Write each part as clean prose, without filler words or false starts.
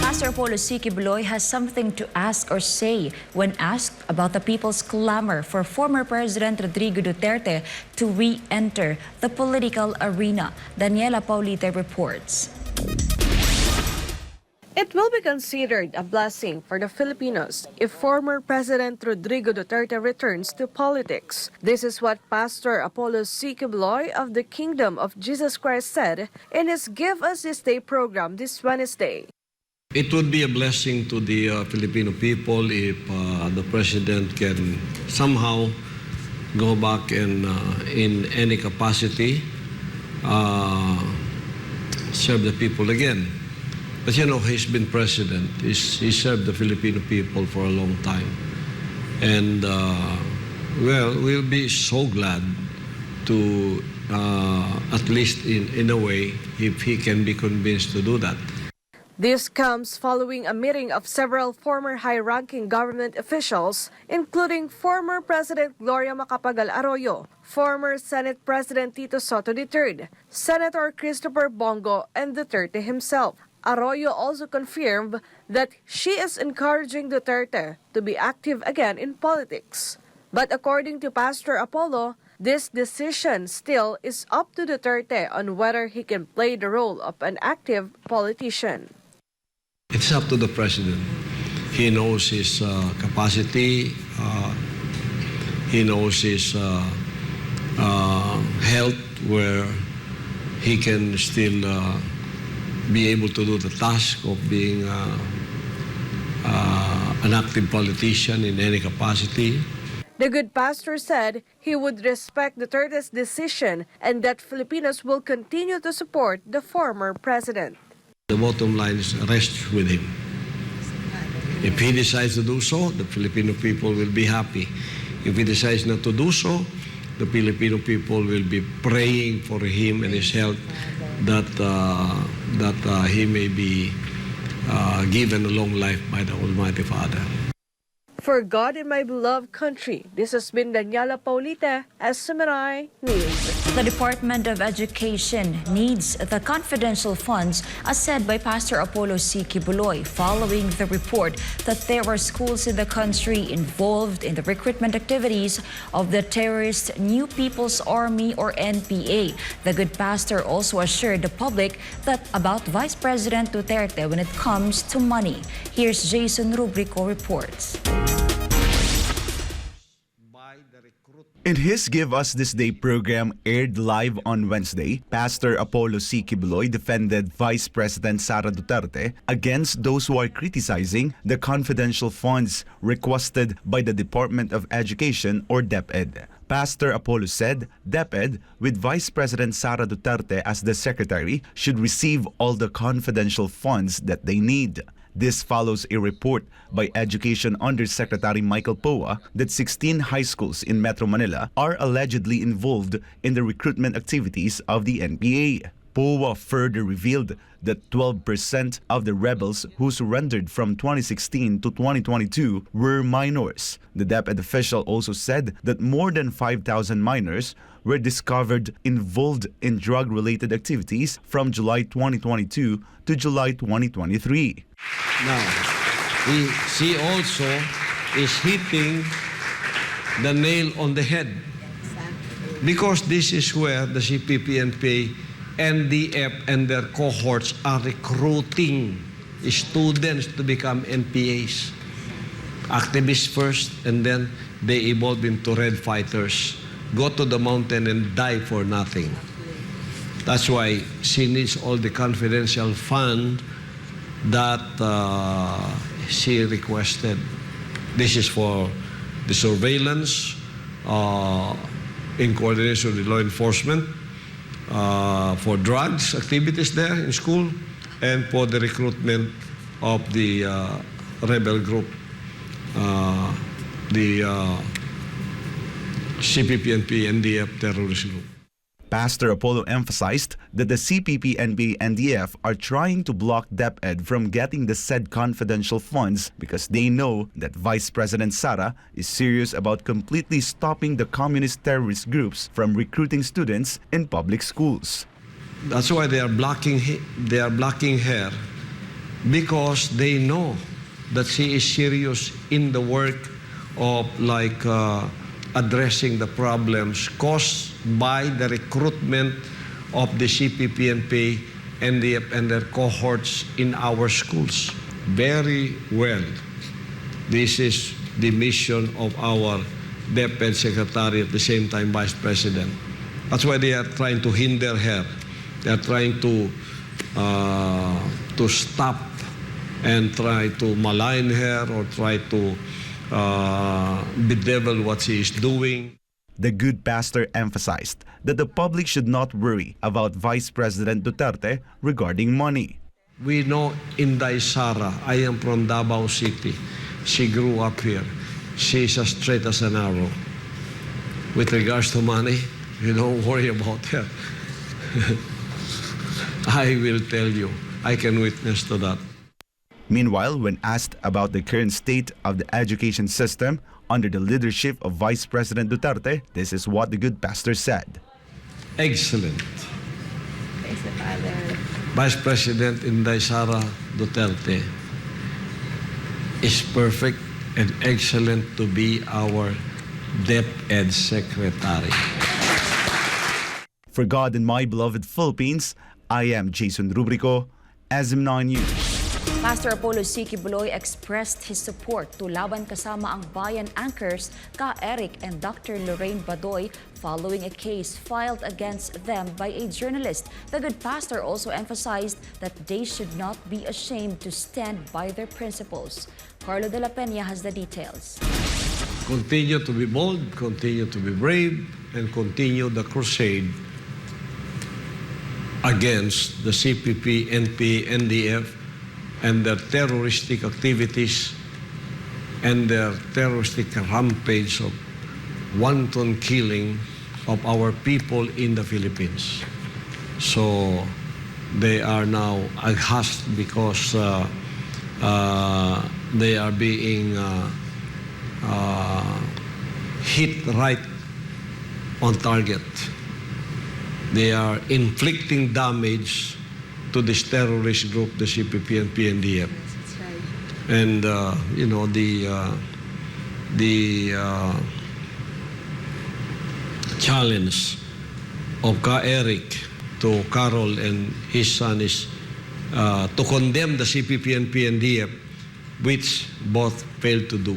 Pastor Quiboloy has something to ask or say when asked about the people's clamor for former President Rodrigo Duterte to re-enter the political arena. Daniella Paulite reports. It will be considered a blessing for the Filipinos if former President Rodrigo Duterte returns to politics. This is what Pastor Quiboloy of the Kingdom of Jesus Christ said in his Give Us This Day program this Wednesday. It would be a blessing to the Filipino people if the President can somehow go back and in any capacity serve the people again. But you know, he's been president. He served the Filipino people for a long time. And, well, we'll be so glad to, at least in a way, if he can be convinced to do that. This comes following a meeting of several former high-ranking government officials, including former President Gloria Macapagal Arroyo, former Senate President Tito Soto III, Senator Christopher Bongo, and Duterte himself. Arroyo also confirmed that she is encouraging Duterte to be active again in politics. But according to Pastor Apollo, this decision still is up to Duterte on whether he can play the role of an active politician. It's up to the President. He knows his capacity, he knows his health, where he can still be able to do the task of being an active politician in any capacity. The good pastor said he would respect Duterte's decision and that Filipinos will continue to support the former president. The bottom line is rest with him. If he decides to do so, the Filipino people will be happy. If he decides not to do so, the Filipino people will be praying for him and his health, that he may be given a long life by the Almighty Father. For God and my beloved country, this has been Daniella Paulite, SMNI News. The Department of Education needs the confidential funds, as said by Pastor Quiboloy, following the report that there were schools in the country involved in the recruitment activities of the terrorist New People's Army or NPA. The good pastor also assured the public that about Vice President Duterte when it comes to money. Here's Jason Rubrico reports. In his Give Us This Day program aired live on Wednesday, Pastor Quiboloy defended Vice President Sara Duterte against those who are criticizing the confidential funds requested by the Department of Education or DepEd. Pastor Apollo said DepEd, with Vice President Sara Duterte as the secretary, should receive all the confidential funds that they need. This follows a report by Education Undersecretary Michael Poa that 16 high schools in Metro Manila are allegedly involved in the recruitment activities of the NPA. Poa further revealed that 12% of the rebels who surrendered from 2016 to 2022 were minors. The DepEd official also said that more than 5,000 minors were discovered involved in drug-related activities from July 2022 to July 2023. Now, she also is hitting the nail on the head. Because this is where the CPP-NPA, NDF, and their cohorts are recruiting students to become NPAs. Activists first, and then they evolve into red fighters. Go to the mountain and die for nothing. That's why she needs all the confidential fund that she requested. This is for the surveillance, in coordination with the law enforcement, for drugs activities there in school, and for the recruitment of the rebel group, the CPP-NP NDF terrorist group. Pastor Apollo emphasized that the CPP, NPA, NDF are trying to block DepEd from getting the said confidential funds because they know that Vice President Sara is serious about completely stopping the communist terrorist groups from recruiting students in public schools. That's why they are blocking her because they know that she is serious in the work of addressing the problems caused by the recruitment of the CPP-NP and their cohorts in our schools. Very well. This is the mission of our DepEd Secretary, at the same time Vice President. That's why they are trying to hinder her. They are trying to stop and try to malign her or try to bedevil what she is doing. The good pastor emphasized that the public should not worry about Vice President Duterte regarding money. We know Inday Sara, I am from Davao City. She grew up here. She is as straight as an arrow. With regards to money, you don't worry about her. I will tell you, I can witness to that. Meanwhile, when asked about the current state of the education system under the leadership of Vice President Duterte, this is what the good pastor said. Excellent. Vice President Inday Sara Duterte is perfect and excellent to be our DepEd Secretary. For God and my beloved Philippines, I am Jason Rubrico, SM9 News. Pastor Apollo C. Quiboloy expressed his support to Laban Kasama ang Bayan anchors Ka Eric and Dr. Lorraine Badoy following a case filed against them by a journalist. The good pastor also emphasized that they should not be ashamed to stand by their principles. Carlo de la Peña has the details. Continue to be bold, continue to be brave, and continue the crusade against the CPP, NP, NDF, and their terroristic activities and their terroristic rampage of wanton killing of our people in the Philippines. So they are now aghast because they are being hit right on target. They are inflicting damage to this terrorist group, the CPP and PNDF. That's right. And, the challenge of Ka Eric to Carol and his son is to condemn the CPP and PNDF, which both failed to do.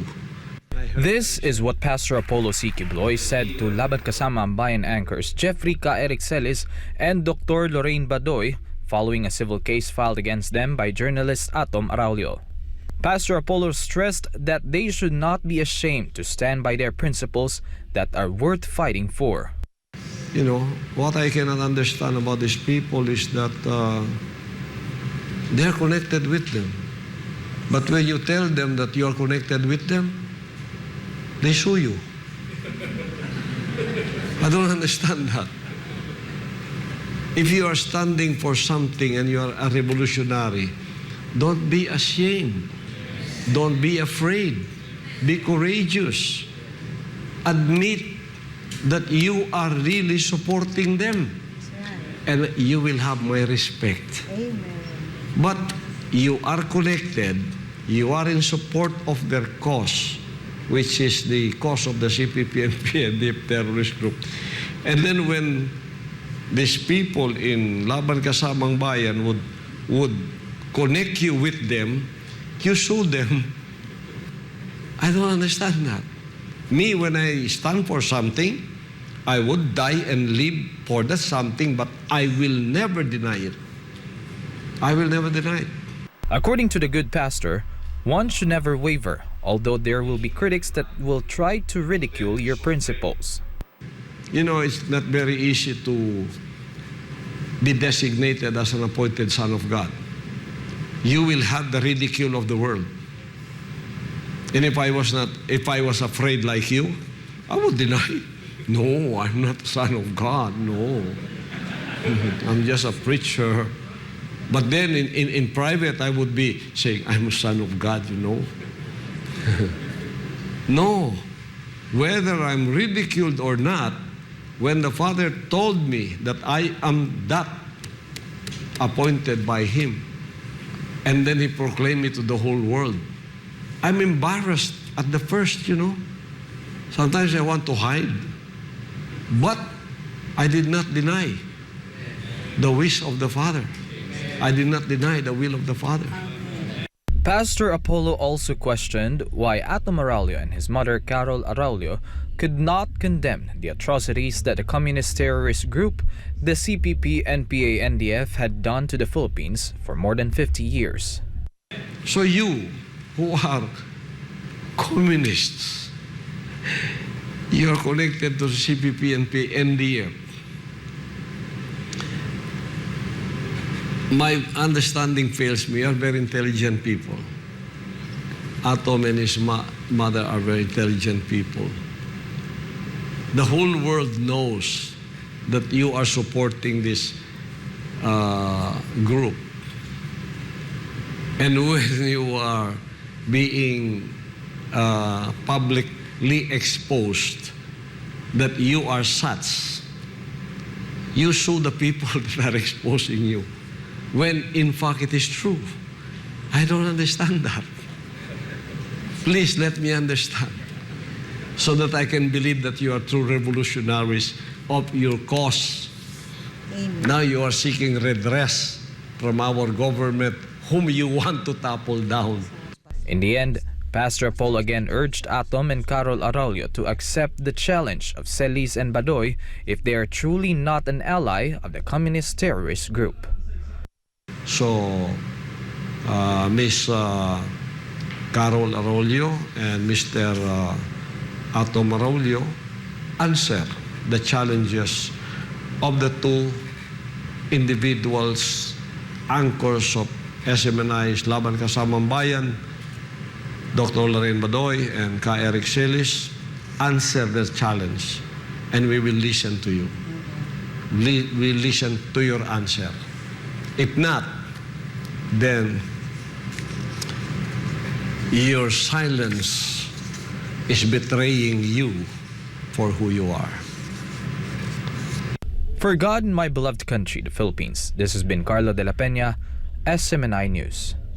This is what Pastor Apollo C. Quiboloy said to Laban Kasama ang Bayan anchors Jeffrey Ka Eric Celis and Dr. Lorraine Badoy following a civil case filed against them by journalist Atom Araulio. Pastor Apollo stressed that they should not be ashamed to stand by their principles that are worth fighting for. You know, what I cannot understand about these people is that they are connected with them. But when you tell them that you are connected with them, they sue you. I don't understand that. If you are standing for something and you are a revolutionary, don't be ashamed. Don't be afraid. Be courageous. Admit that you are really supporting them. And you will have my respect. Amen. But you are connected. You are in support of their cause, which is the cause of the CPP and PNP terrorist group. And then when these people in Laban Kasamang Bayan would connect you with them, you sue them. I don't understand that. Me, when I stand for something, I would die and live for that something, but I will never deny it. I will never deny it. According to the good pastor, one should never waver, although there will be critics that will try to ridicule your principles. You know, it's not very easy to be designated as an appointed son of God. You will have the ridicule of the world. And if I was afraid like you, I would deny. No, I'm not a son of God. No. I'm just a preacher. But then in private, I would be saying, I'm a son of God, you know. No. Whether I'm ridiculed or not, when the Father told me that I am that appointed by Him, And then he proclaimed it to the whole world. I'm embarrassed at the first, you know. Sometimes I want to hide. But I did not deny the wish of the Father. I did not deny the will of the Father. Pastor Apollo also questioned why Atom Araulio and his mother Carol Araulio could not condemn the atrocities that the communist terrorist group, the CPP-NPA-NDF, had done to the Philippines for more than 50 years. So you, who are communists, you are connected to the CPP-NPA-NDF. My understanding fails me. You are very intelligent people. Atom and his mother are very intelligent people. The whole world knows that you are supporting this group. And when you are being publicly exposed that you are such, you show the people that are exposing you. When in fact it is true. I don't understand that. Please let me understand so that I can believe that you are true revolutionaries of your cause. Amen. Now you are seeking redress from our government whom you want to topple down. In the end, Pastor Apollo again urged Atom and Carol Araulio to accept the challenge of Celis and Badoy if they are truly not an ally of the communist terrorist group. So, Miss Carol Araulio and Mr. Atom Araulio answer the challenges of the two individuals, anchors of SMNI's Laban Kasamang Bayan, Dr. Lorraine Badoy and Ka Eric Celis. Answer the challenge, and we will listen to you. We listen to your answer. If not, then your silence is betraying you for who you are. For God and my beloved country, the Philippines, this has been Carlo de la Peña, SMNI News.